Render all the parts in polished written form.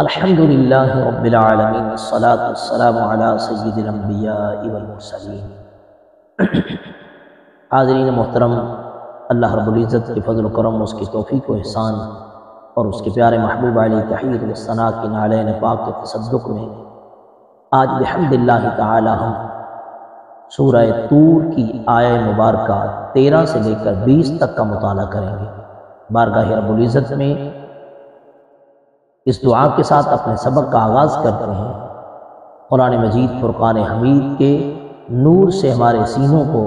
الحمدللہ رب العالمین والصلاة والسلام علی سید الانبیاء والمرسلین۔ حاضرین محترم، اللہ رب العزت کے فضل و کرم، اس کی توفیق و احسان اور اس کے پیارے محبوب علیہ تحید و ثنا کی نعلین پاک کے تصدق میں آج بحمد اللہ تعالی ہم سورہ طور کی آیہ مبارکہ 13 سے لے کر 20 تک کا مطالعہ کریں گے۔ بارگاہ رب العزت میں اس دعا کے ساتھ اپنے سبق کا آغاز کرتے ہیں۔ قرآن مجید فرقان حمید کے نور سے ہمارے سینوں کو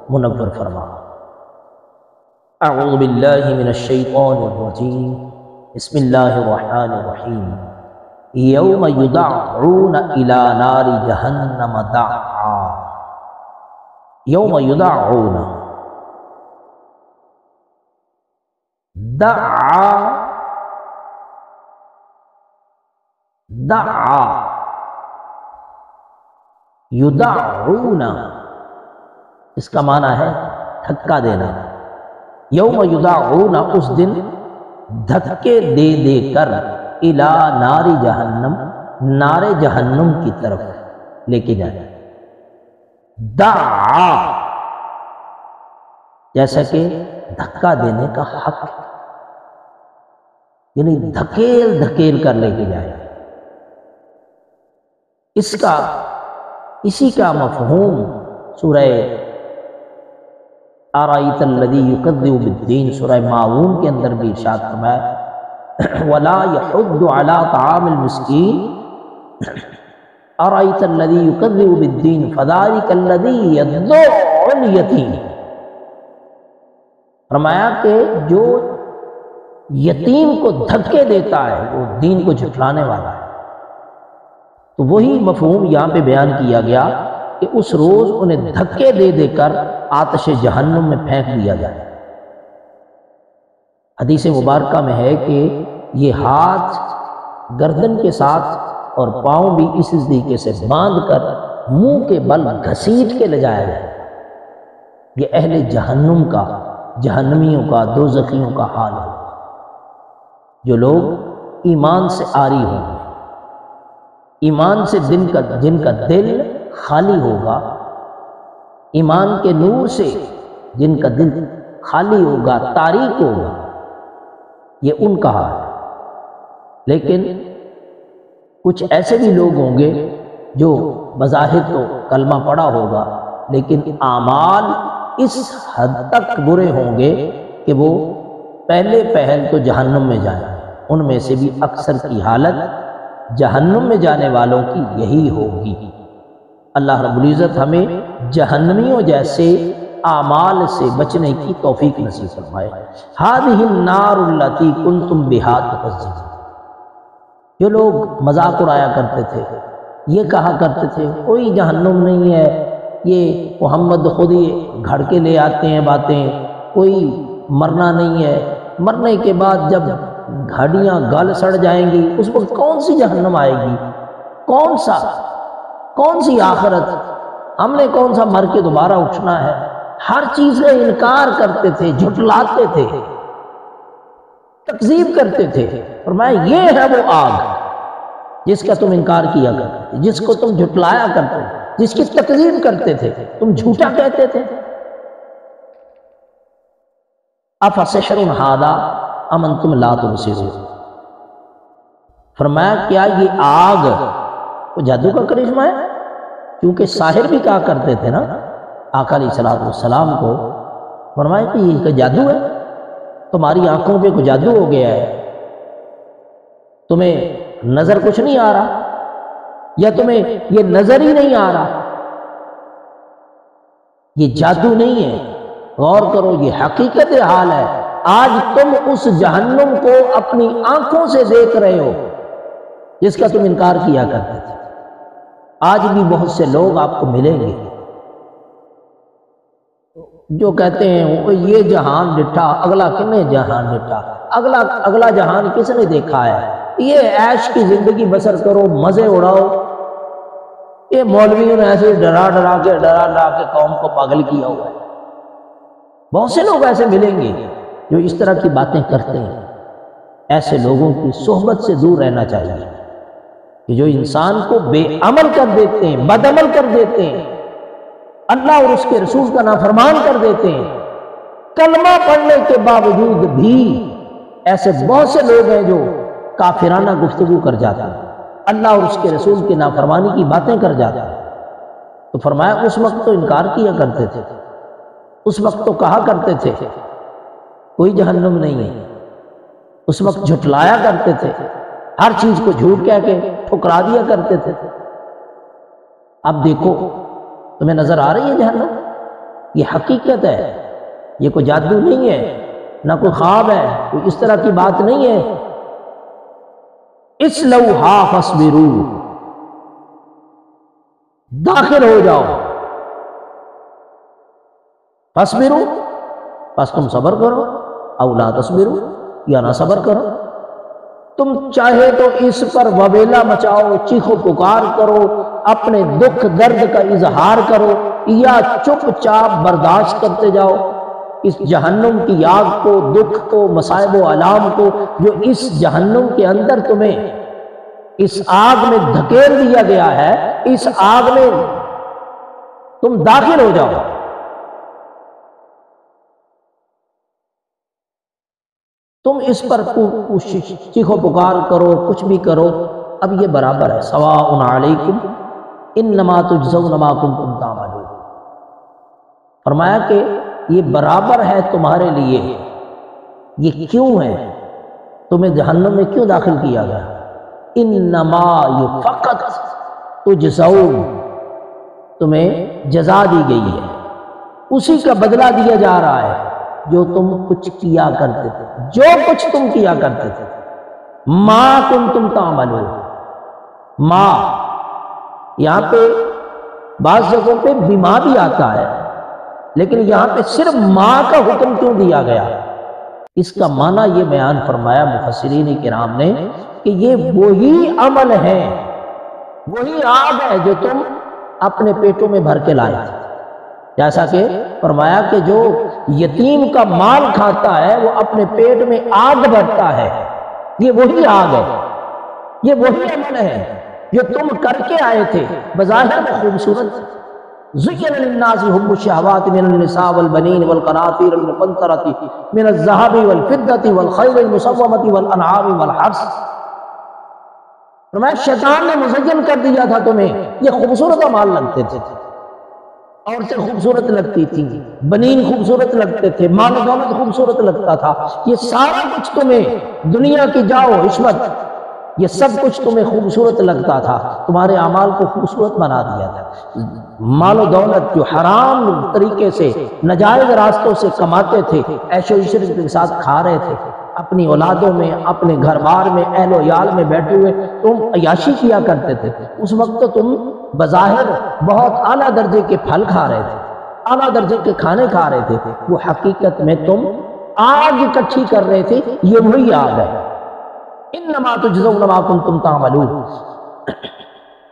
منور فرما۔ اعوذ باللہ من الشیطان الرجیم، بسم اللہ الرحمن الرحیم۔ یوم یدعون الی نار جہنم دعا، یوم یدعون دعا، دعا یدعون، اس کا معنی ہے دھکا دینا۔ یوم یدعون، اس دن دھکے دے دے کر الی نار جہنم، نار جہنم کی طرف لے کے جائے۔ دعا جیسا کہ دھکا دینے کا حق، یعنی دھکیل دھکیل کر لے کے جائے۔ اسی کا مفہوم سورہ ارایت الذی یکذب بالدین، سورہ ماعون کے اندر بھی ارشاد فرمایا ولا یحض علی طعام المسکین ارایت الذی یکذب بالدین فذلک الذی یدع الیتیم۔ فرمایا کہ جو یتیم کو دھکے دیتا ہے وہ دین کو جھٹلانے والا ہے۔ تو وہی مفہوم یہاں پہ بیان کیا گیا کہ اس روز انہیں دھکے دے دے کر آتش جہنم میں پھینک دیا جائے۔ حدیث مبارکہ میں ہے کہ یہ ہاتھ گردن کے ساتھ اور پاؤں بھی اس طریقے سے باندھ کر منہ کے بل گھسیٹ کے لے جایا جائے۔ یہ اہل جہنم کا، جہنمیوں کا، دوزخیوں کا حال ہے، جو لوگ ایمان سے عاری ہوں گے، ایمان سے جن کا دل خالی ہوگا، ایمان کے نور سے جن کا دل خالی ہوگا، تاریک ہوگا، یہ ان کا حال ہے۔ لیکن کچھ ایسے بھی لوگ ہوں گے جو بظاہر تو کلمہ پڑھا ہوگا لیکن اعمال اس حد تک برے ہوں گے کہ وہ پہلے پہل تو جہنم میں جائیں۔ ان میں سے بھی اکثر کی حالت جہنم میں جانے والوں کی یہی ہوگی۔ اللہ رب العزت ہمیں جہنمیوں جیسے اعمال سے بچنے کی توفیق نصیب فرمائے۔ هذه النار التي كنتم بها تكذبون، جو لوگ مذاق اڑایا کرتے تھے، یہ کہا کرتے تھے کوئی جہنم نہیں ہے، یہ محمد خود ہی گھڑ کے لے آتے ہیں باتیں، کوئی مرنا نہیں ہے، مرنے کے بعد جب گھڑیاں گل سڑ جائیں گی اس وقت کون سی جہنم آئے گی، کون سی آخرت، ہم نے کون سا مر کے دوبارہ اٹھنا ہے۔ ہر چیز کا انکار کرتے تھے، جھٹلاتے تھے، تکذیب کرتے تھے۔ فرمایا یہ ہے وہ آگ جس کا تم انکار کیا کرتے تھے، جس کو تم جھٹلایا کرتے تھے، جس کی تکذیب کرتے تھے، تم جھوٹا کہتے تھے۔ افسحر ھذا ام انتم لا تبصرون، فرمایا کیا یہ آگ وہ جادو کا کرشمہ ہے؟ کیونکہ ساحر بھی کہا کرتے تھے نا آقا علیہ السلام کو، فرمایا کہ یہ جادو ہے، تمہاری آنکھوں پہ کوئی جادو ہو گیا ہے، تمہیں نظر کچھ نہیں آ رہا، یا تمہیں یہ نظر ہی نہیں آ رہا، یہ جادو نہیں ہے۔ غور کرو، یہ حقیقت حال ہے۔ آج تم اس جہنم کو اپنی آنکھوں سے دیکھ رہے ہو جس کا تم انکار کیا کرتے تھے۔ آج بھی بہت سے لوگ آپ کو ملیں گے جو کہتے ہیں یہ جہان ڈٹھا، اگلا کنے جہان ڈٹھا، اگلا جہان کس نے دیکھا ہے، یہ عیش کی زندگی بسر کرو، مزے اڑاؤ۔ یہ مولویوں نے ایسے ڈرا ڈرا کے قوم کو پاگل کیا ہوا ہے۔ بہت سے لوگ ایسے ملیں گے جو اس طرح کی باتیں کرتے ہیں۔ ایسے لوگوں کی صحبت سے دور رہنا چاہیے۔ کہ جو انسان کو بے عمل کر دیتے ہیں، بد عمل کر دیتے ہیں، اللہ اور اس کے رسول کا نافرمان کر دیتے ہیں، کلمہ پڑھنے کے باوجود بھی ایسے بہت سے لوگ ہیں جو کافرانہ گفتگو کر جاتے ہیں، اللہ اور اس کے رسول کی نافرمانی کی باتیں کر جاتے ہیں۔ تو فرمایا اس وقت تو انکار کیا کرتے تھے، اس وقت تو کہا کرتے تھے کوئی جہنم نہیں ہے، اس وقت جھٹلایا کرتے تھے، ہر چیز کو جھوٹ کہہ کے ٹھکرا دیا کرتے تھے۔ اب دیکھو تمہیں نظر آ رہی ہے جہنم؟ یہ حقیقت ہے، یہ کوئی جادو نہیں ہے، نہ کوئی خواب ہے، کوئی اس طرح کی بات نہیں ہے۔ اصلوہا فاصبروا، داخل ہو جاؤ، فاصبروا، بس تم صبر کرو، او لا تصبروا، یا نہ صبر کرو۔ تم چاہے تو اس پر وبیلا مچاؤ، چیخ و پکار کرو، اپنے دکھ درد کا اظہار کرو، یا چپ چاپ برداشت کرتے جاؤ اس جہنم کی آگ کو، دکھ کو، مصائب و آلام کو، جو اس جہنم کے اندر تمہیں اس آگ میں دھکیل دیا گیا ہے، اس آگ میں تم داخل ہو جاؤ۔ تم اس پر چیخ و پکار کرو، کچھ بھی کرو، اب یہ برابر ہے، سواء علیکم انما تجزون ما کنتم تعملون۔ فرمایا کہ یہ برابر ہے تمہارے لیے۔ یہ کیوں ہے؟ تمہیں جہنم میں کیوں داخل کیا گیا؟ انما یہ فقط تجزون، تمہیں جزا دی گئی ہے، اسی کا بدلہ دیا جا رہا ہے جو تم کچھ کیا کرتے تھے، جو کچھ تم کیا کرتے تھے۔ ما کنتم تعملون، ما یہاں پہ بعض جگہوں پہ بما بھی آتا ہے، لیکن یہاں پہ صرف ما کا حکم کیوں دیا گیا؟ اس کا معنی یہ بیان فرمایا مفسرین کرام نے کہ یہ وہی عمل ہے، وہی آگ ہے جو تم اپنے پیٹوں میں بھر کے لائے تھے۔ جیسا کہ فرمایا کہ جو یتیم کا مال کھاتا ہے وہ اپنے پیٹ میں آگ بھرتا ہے، یہ وہی آگ ہے، یہ وہی عمل ہے جو تم کر کے آئے تھے، بظاہر میں خوبصورت۔ زُيِّنَ لِلنَّاسِ حُبُّ الشَّهَوَاتِ مِنَ النِّسَاءِ وَالْبَنِينَ وَالْقَنَاطِيرِ الْمُقَنطَرَةِ مِنَ الذَّهَبِ وَالْفِضَّةِ وَالْخَيْلِ الْمُسَوَّمَةِ وَالْأَنْعَامِ وَالْحَرْثِ۔ فرمایا شیطان نے مزین کر دیا تھا تمہیں، یہ خوبصورت اعمال لگتے تھے، عورتیں خوبصورت لگتی تھیں، بنین خوبصورت لگتے تھے، مال و دولت خوبصورت لگتا تھا، یہ سارا کچھ تمہیں دنیا کی جاؤ عشمت، یہ سب کچھ تمہیں خوبصورت لگتا تھا، تمہارے اعمال کو خوبصورت بنا دیا تھا۔ مال و دولت جو حرام طریقے سے ناجائز راستوں سے کماتے تھے، عیش و عشرت کے ساتھ کھا رہے تھے، اپنی اولادوں میں، اپنے گھر بار میں، اہل و عیال میں بیٹھے ہوئے تم عیاشی کیا کرتے تھے، اس وقت تو تم بظاہر بہت اعلیٰ درجے کے پھل کھا رہے تھے، اعلیٰ درجے کے کھانے کھا رہے تھے، وہ حقیقت میں تم آگ اکٹھی کر رہے تھے، یہ وہی آگ ہے۔ انما تجزون ما کنتم تعملون۔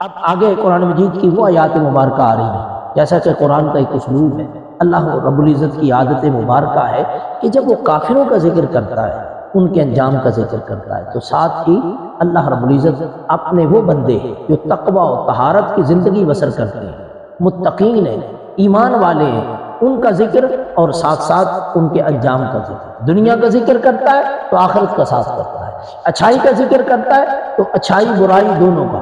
اب آگے قرآن مجید کی وہ آیات مبارکہ آ رہی ہیں، جیسا کہ قرآن کا ایک اسلوب ہے، اللہ رب العزت کی عادت مبارکہ ہے کہ جب وہ کافروں کا ذکر کرتا ہے، ان کے انجام کا ذکر کرتا ہے، تو ساتھ ہی اللہ رب العزت اپنے وہ بندے جو تقوی و طہارت کی زندگی بسر کرتے ہیں، متقین ہیں، ایمان والے ہیں، ان کا ذکر اور ساتھ ساتھ ان کے انجام کا ذکر۔ دنیا کا ذکر کرتا ہے تو آخرت کا ساتھ کرتا ہے، اچھائی کا ذکر کرتا ہے تو اچھائی برائی دونوں کا،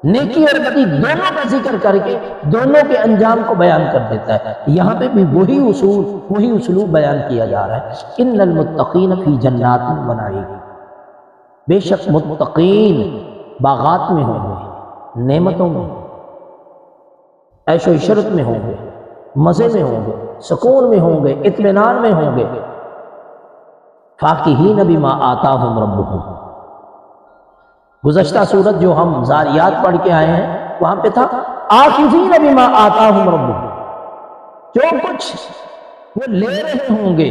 نیکی اور بدی دونوں کا ذکر کر کے دونوں کے انجام کو بیان کر دیتا ہے۔ یہاں پہ بھی وہی اصول، وہی اسلوب بیان کیا جا رہا ہے۔ ان المتقین فی جنات و نعیم، بے شک متقین باغات میں ہوں گے، نعمتوں میں، عیش و عشرت میں ہوں گے، مزے میں ہوں گے، سکون میں ہوں گے، اطمینان میں ہوں گے۔ فاکہین بما آتاہم ربہم، گزشتہ صورت جو ہم زاریات پڑھ کے آئے ہیں وہاں پہ تھا آخذین بما آتاہم ربہم، جو کچھ وہ لے رہے ہوں گے۔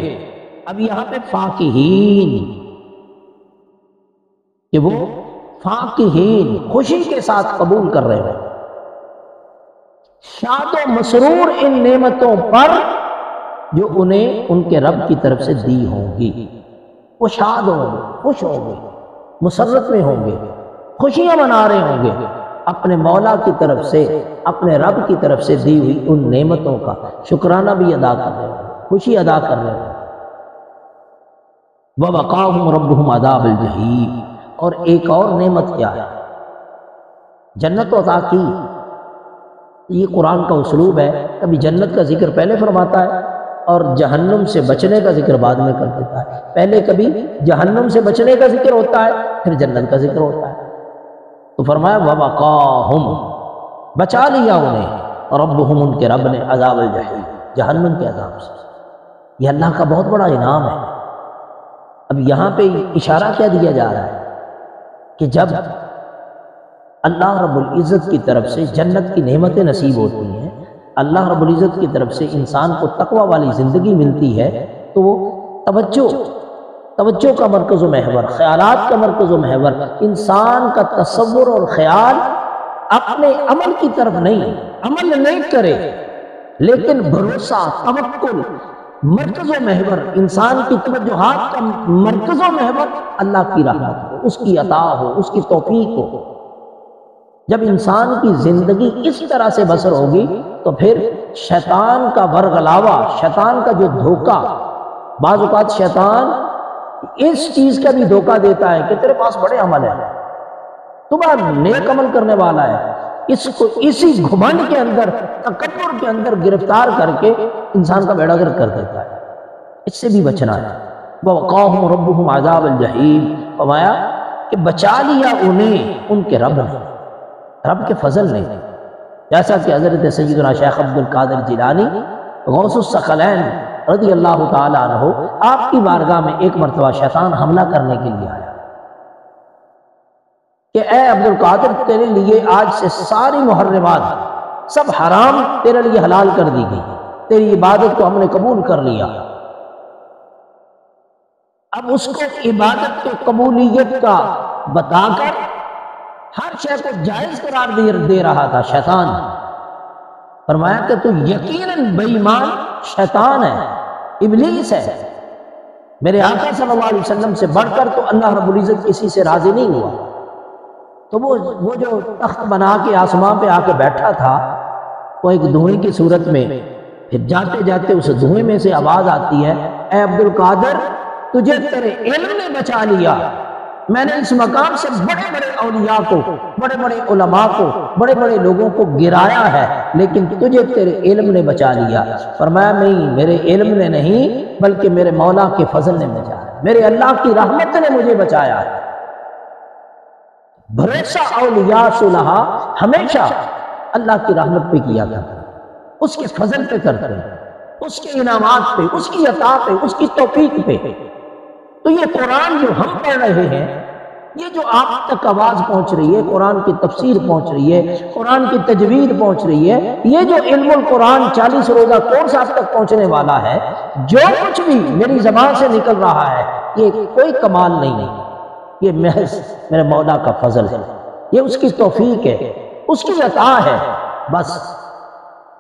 اب یہاں پہ فاکہین، کہ وہ فاکہین خوشی کے ساتھ قبول کر رہے ہیں، شاد و مسرور ان نعمتوں پر جو انہیں ان کے رب کی طرف سے دی ہوں گی، وہ شاد ہوں گے، خوش ہوں گے، مسرت میں ہوں گے، خوشیاں منا رہے ہوں گے اپنے مولا کی طرف سے، اپنے رب کی طرف سے دی ہوئی ان نعمتوں کا شکرانہ بھی ادا کر رہے ہوں، خوشی ادا کر رہے ہوں۔ وَوَقَاهُمْ رَبُّهُمْ عَذَابَ الْجَحِيمِ، اور ایک اور نعمت کیا ہے؟ جنت عطا کی۔ یہ قرآن کا اسلوب ہے، کبھی جنت کا ذکر پہلے فرماتا ہے اور جہنم سے بچنے کا ذکر بعد میں کر دیتا ہے۔ پہلے کبھی جہنم سے بچنے کا ذکر ہوتا ہے، پھر جنت کا ذکر ہوتا ہے۔ تو فرمایا وَوَقَاهُمْ، بچا لیا انہیں، ربهم، ان کے رب نے، عذاب الجحیم، جہنم کے عذاب سے۔ یہ اللہ کا بہت بڑا انعام ہے۔ اب یہاں پہ اشارہ کیا دیا جا رہا ہے کہ جب اللہ رب العزت کی طرف سے جنت کی نعمتیں نصیب ہوتی ہیں، اللہ رب العزت کی طرف سے انسان کو تقوی والی زندگی ملتی ہے، تو وہ توجہ کا مرکز و محور، خیالات کا مرکز و محور، انسان کا تصور اور خیال اپنے عمل کی طرف نہیں، عمل نہیں کرے، لیکن بھروسہ، توکل، مرکز و محور، انسان کی توجہات کا مرکز و محور اللہ کی رحمت ہو، اس کی عطا ہو، اس کی توفیق ہو۔ جب انسان کی زندگی اس طرح سے بسر ہوگی تو پھر شیطان کا ورغلاوہ، شیطان کا جو دھوکہ، بعض اوقات شیطان اس چیز کا بھی دھوکہ دیتا ہے کہ تیرے پاس بڑے عمل ہیں، تو بڑا نیک عمل کرنے والا ہے، اس کو اسی گھمنڈ کے اندر، تکبر کے اندر گرفتار کر کے انسان کا بیڑا گرک کر دیتا ہے۔ اس سے بھی بچنا ہے۔ وَوَقَاهُمْ رَبُّهُمْ عَذَابَ الْجَحِيمِ، فرمایا کہ بچا لیا انہیں ان کے رب نے، رب کے فضل نے، جیسا کہ حضرت سیدنا شیخ عبد القادر جیلانی غوث الثقلین رضی اللہ تعالی عنہ، آپ کی بارگاہ میں ایک مرتبہ شیطان حملہ کرنے کے لیے آیا کہ اے عبد القادر، تیرے لیے آج سے ساری محرمات سب حرام تیرے لیے حلال کر دی گئی، تیری عبادت کو ہم نے قبول کر لیا۔ اب اس کو عبادت کی قبولیت کا بتا کر ہر شے کو جائز قرار دے رہا تھا شیطان۔ فرمایا کہ تو یقیناً بے ایمان شیطان ہے، ابلیس ہے، میرے آقا صلی اللہ علیہ وسلم سے بڑھ کر تو اللہ رب العزت کسی سے راضی نہیں ہوا۔ تو وہ جو تخت بنا کے آسمان پہ آ کے بیٹھا تھا، وہ ایک دھوئیں کی صورت میں، پھر جاتے جاتے اس دھوئیں میں سے آواز آتی ہے، اے عبد القادر، تجھے تیرے علم نے بچا لیا، میں نے اس مقام سے بڑے بڑے اولیاء کو، بڑے بڑے علماء کو، بڑے بڑے لوگوں کو گرایا ہے، لیکن تجھے تیرے علم نے بچا لیا۔ فرمایا نہیں، میرے علم نے نہیں بلکہ میرے مولا کے فضل نے بچایا، میرے اللہ کی رحمت نے مجھے بچایا ہے۔ بھروسہ اولیاء صلحاء ہمیشہ اللہ کی رحمت پہ کیا کرتے ہیں، اس کے فضل پہ کرتے ہیں، اس کے انعامات پہ، اس کی عطا پہ، اس کی توفیق پہ۔ تو یہ قرآن جو ہم پڑھ رہے ہیں، یہ جو آپ تک آواز پہنچ رہی ہے، قرآن کی تفسیر پہنچ رہی ہے، قرآن کی تجوید پہنچ رہی ہے، یہ جو علم القرآن 40 روزہ کورس آپ تک پہنچنے والا ہے، جو کچھ بھی میری زبان سے نکل رہا ہے، یہ کوئی کمال نہیں ہے، یہ محض میرے مولا کا فضل ہے، یہ اس کی توفیق ہے، اس کی عطا ہے۔ بس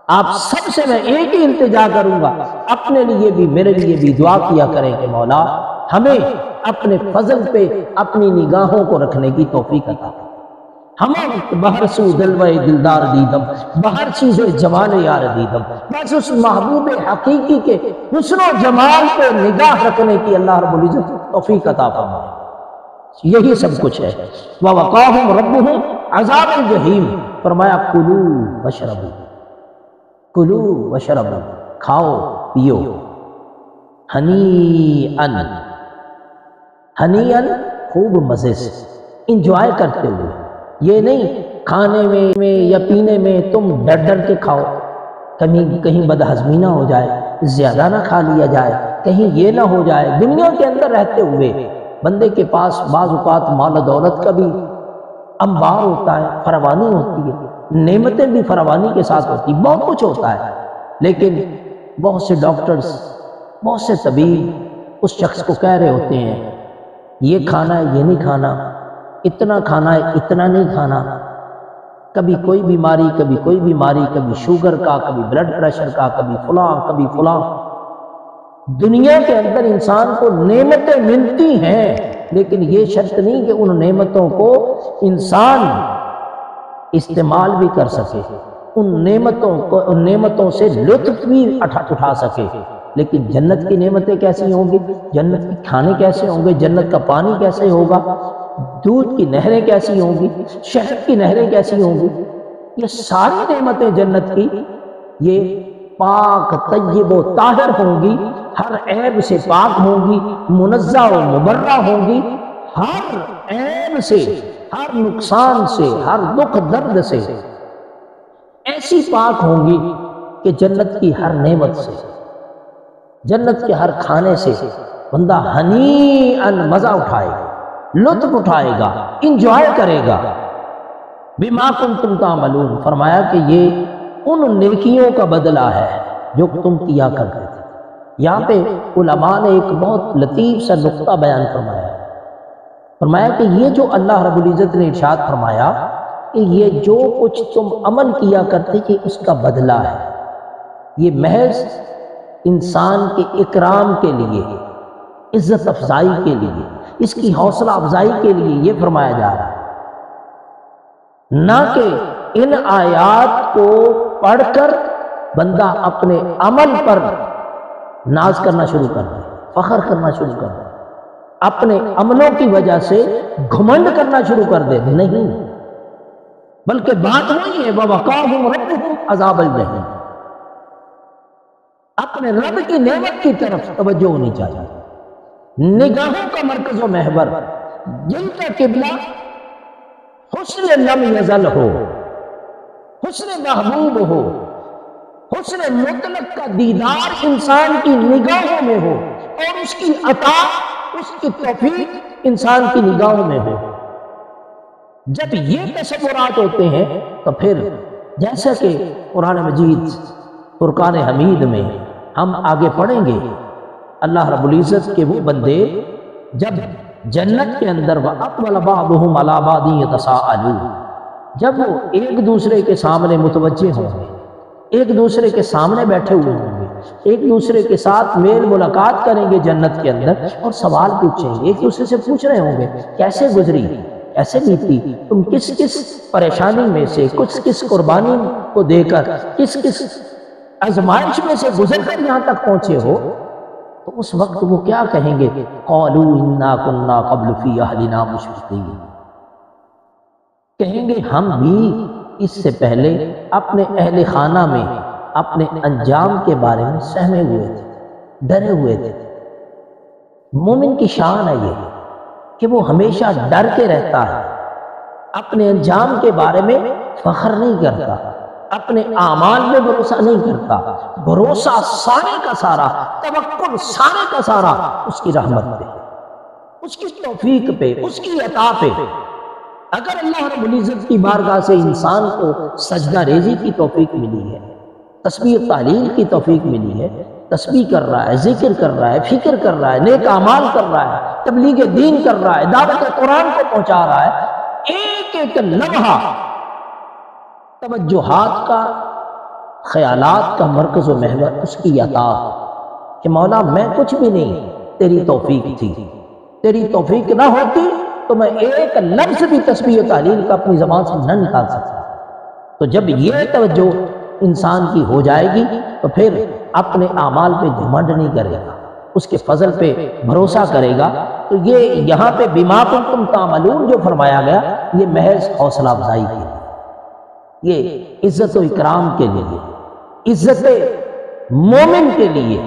آپ سب سے میں ایک ہی التجا کروں گا، اپنے لیے بھی میرے لیے بھی دعا کیا کریں کہ مولا ہمیں اپنے فضل پہ اپنی نگاہوں کو رکھنے کی توفیق عطا کرے۔ ہمیں وقت بہر سو دلوے دلدار دیدم، بہر چیزیں جمال یار دیدم، بس اس محبوب حقیقی کے حسن و جمال پہ نگاہ رکھنے کی اللہ رب العزت توفیق عطا فرمائے۔ یہی سب کچھ ہے۔ وَوَقَاهُمْ رَبُّهُمْ عَذَابَ الْجَحِيمِ، فرمایا کلوا واشربوا، کلوا واشربوا، کھاؤ پیو، ہنیئن، ہنیئن خوب مزے سے، انجوائے کرتے ہوئے، یہ نہیں کھانے میں یا پینے میں تم ڈر ڈر کے کھاؤ، کہیں بدہضمی نہ ہو جائے، زیادہ نہ کھا لیا جائے، کہیں یہ نہ ہو جائے۔ دنیا کے اندر رہتے ہوئے بندے کے پاس بعض اوقات مال و دولت کا بھی انبار ہوتا ہے، فراوانی ہوتی ہے، نعمتیں بھی فراوانی کے ساتھ ہوتی، بہت کچھ ہوتا ہے، لیکن بہت سے ڈاکٹرز، بہت سے طبیب اس شخص کو کہہ رہے ہوتے ہیں یہ کھانا ہے، یہ نہیں کھانا، اتنا کھانا ہے، اتنا نہیں کھانا، کبھی کوئی بیماری، کبھی کوئی بیماری، کبھی شوگر کا، کبھی بلڈ پریشر کا، کبھی فلاں، کبھی فلاں۔ دنیا کے اندر انسان کو نعمتیں ملتی ہیں، لیکن یہ شرط نہیں کہ ان نعمتوں کو انسان استعمال بھی کر سکے، ان نعمتوں سے لطف بھی اٹھا سکے۔ لیکن جنت کی نعمتیں کیسی ہوں گی، جنت کے کھانے کیسے ہوں گے، جنت کا پانی کیسے ہوگا، دودھ کی نہریں کیسی ہوں گی، شہد کی نہریں کیسی ہوں گی، یہ ساری نعمتیں جنت کی یہ پاک طیب و طاہر ہوں گی، ہر عیب سے پاک ہوں گی، منزہ و مبرہ ہوں گی، ہر عیب سے، ہر نقصان سے، ہر دکھ درد سے ایسی پاک ہوں گی کہ جنت کی ہر نعمت سے، جنت کے ہر کھانے سے بندہ ہنیئاً مزہ اٹھائے گا، لطف اٹھائے گا، انجوائے کرے گا۔ بما کنتم تعملون، فرمایا کہ یہ ان نیکیوں کا بدلہ ہے جو تم کیا کرتے تھے۔ یہاں پہ علماء نے ایک بہت لطیف سا نقطہ بیان فرمایا کہ یہ جو اللہ رب العزت نے ارشاد فرمایا کہ یہ جو کچھ تم عمل کیا کرتے تھے اس کا بدلہ ہے، یہ محض انسان کے اکرام کے لیے، عزت افزائی کے لیے، اس کی حوصلہ افزائی کے لیے یہ فرمایا جا رہا ہے، نہ کہ ان آیات کو پڑھ کر بندہ اپنے عمل پر ناز کرنا شروع کر دے، فخر کرنا شروع کر دے، اپنے عملوں کی وجہ سے گھمنڈ کرنا شروع کر دے، نہیں، بلکہ بات وہی ہے وَوَقَاهُمْ رَبُّهُمْ عَذَابَ الْجَحِيمِ، اپنے رب کی نعمت کی طرف توجہ ہونی چاہیے، نگاہوں کا مرکز و محور، جن کا قبلہ حسن لم یزل ہو، حسن محبوب ہو، حسن مطلق کا دیدار انسان کی نگاہوں میں ہو، اور اس کی عطا، اس کی توفیق انسان کی نگاہوں میں ہو۔ جب یہ تصورات ہوتے ہیں تو پھر جیسا کہ قرآن مجید فرقان حمید میں ہم آگے پڑھیں گے، اللہ رب العزت کے وہ بندے جب جنت کے اندر وَأَقْبَلَ بَعْضُهُمْ عَلَىٰ بَعْضٍ يَتَسَاءَلُونَ، جب وہ ایک دوسرے کے سامنے متوجہ ہوں گے، ایک دوسرے کے سامنے بیٹھے ہوئے ہوں گے، ایک دوسرے کے ساتھ میل ملاقات کریں گے جنت کے اندر، اور سوال پوچھیں گے، ایک دوسرے سے پوچھ رہے ہوں گے کیسے گزری، ایسے بیتی، تم کس کس پریشانی میں سے، کس قربانی کو دے کر، کس آزمائش میں سے گزر کر یہاں تک پہنچے ہو، تو اس وقت وہ کیا کہیں گے؟ قَالُوا إِنَّا كُنَّا قَبْلُ فِي أَهْلِنَا مُشْفِقِينَ، کہیں گے ہم بھی اس سے پہلے اپنے اہل خانہ میں اپنے انجام کے بارے میں سہمے ہوئے تھے، ڈرے ہوئے تھے۔ مومن کی شان ہے یہ کہ وہ ہمیشہ ڈر کے رہتا ہے، اپنے انجام کے بارے میں فخر نہیں کرتا، اپنے اعمال میں بھروسہ نہیں کرتا، بھروسہ سارے کا سارا، توکل سارے کا سارا اس کی رحمت پہ، اس کی توفیق پہ، اس کی عطا پہ۔ اگر اللہ رب العزت کی بارگاہ سے انسان کو سجدہ ریزی کی توفیق ملی ہے، تسبیح تعلیل کی توفیق ملی ہے، تسبیح کر رہا ہے، ذکر کر رہا ہے، فکر کر رہا ہے، نیک اعمال کر رہا ہے، تبلیغ دین کر رہا ہے، دعوت قرآن کو پہنچا رہا ہے، ایک ایک لمحہ توجہات کا، خیالات کا مرکز و محور اس کی عطا کہ مولا میں کچھ بھی نہیں، تیری توفیق تھی، تیری توفیق نہ ہوتی تو میں ایک لفظ بھی تسبیح و تعلیل کا اپنی زبان سے نہ نکال سکتا۔ تو جب یہ توجہ انسان کی ہو جائے گی تو پھر اپنے اعمال پہ گھمنڈ نہیں کرے گا، اس کے فضل پہ بھروسہ کرے گا۔ تو یہ یہاں پہ بما کنتم تعملون جو فرمایا گیا، یہ محض حوصلہ افزائی کے لیے، یہ عزت و اکرام کے لیے، عزت مومن کے لیے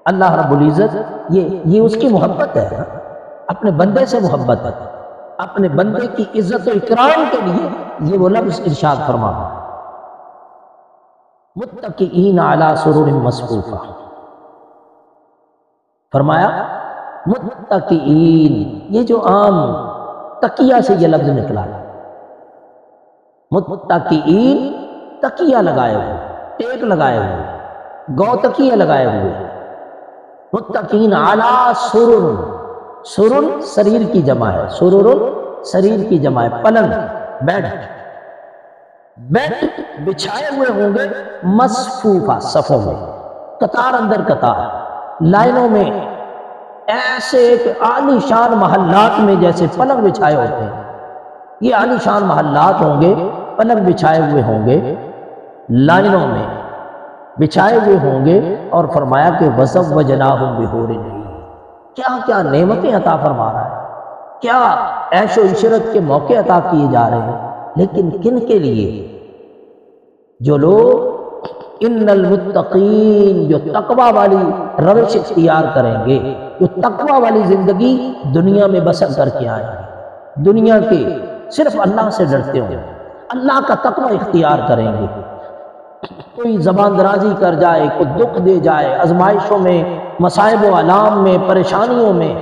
اللہ رب العزت یہ اس کی محبت ہے، اپنے بندے سے محبت ہے، اپنے بندے کی عزت و اکرام کے لیے یہ وہ لفظ ارشاد فرما ہے متکئین علی سرر مصفوفہ، فرمایا متکئین، یہ جو عام تکیہ سے یہ لفظ نکلا ہے، متکئین تکیہ لگائے ہوئے، ٹیک لگائے ہوئے، گو تکیہ لگائے ہوئے، متکئین علی سرر، سرر سریر کی جمع ہے، سرر سریر کی جمع ہے، پلنگ، بیڈ، بیڈ بچھائے ہوئے ہوں گے مصفوفہ، صفوں میں، قطار اندر قطار، لائنوں میں، ایسے ایک عالی شان محلات میں جیسے پلنگ بچھائے ہوتے ہیں، یہ عالیشان محلات ہوں گے، پلنگ بچھائے ہوئے ہوں گے، لائنوں میں بچھائے ہوئے ہوں گے، اور فرمایا کہ وَزَوَّجْنَاهُم بِحُورٍ عِین، کیا کیا نعمتیں عطا فرما رہا ہے، کیا عیش و عشرت کے موقع عطا کیے جا رہے ہیں، لیکن کن کے لیے؟ جو لوگ ان المتقین، جو تقوی والی روش اختیار کریں گے، جو تقوی والی زندگی دنیا میں بسر کر کے آئیں گے، دنیا کے صرف اللہ سے ڈرتے ہوں گے، اللہ کا تقوی اختیار کریں گے۔ کوئی زبان درازی کر جائے، کوئی دکھ دے جائے، آزمائشوں میں، مصائب و آلام میں، پریشانیوں میں،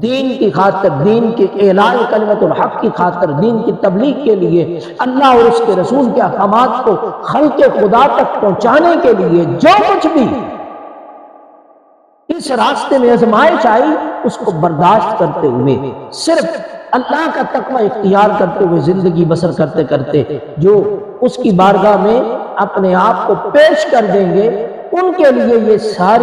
دین کی خاطر، دین کے اعلاء کلمت الحق کی خاطر، دین کی تبلیغ کے لیے، اللہ اور اس کے رسول کے احکامات کو خلق خدا تک پہنچانے کے لیے جو کچھ بھی اس راستے میں آزمائش آئی، اس کو برداشت کرتے ہوئے، صرف اللہ کا تقوی اختیار کرتے ہوئے زندگی بسر کرتے کرتے جو اس کی بارگاہ میں اپنے آپ کو پیش کر دیں گے، ان کے لیے یہ ساری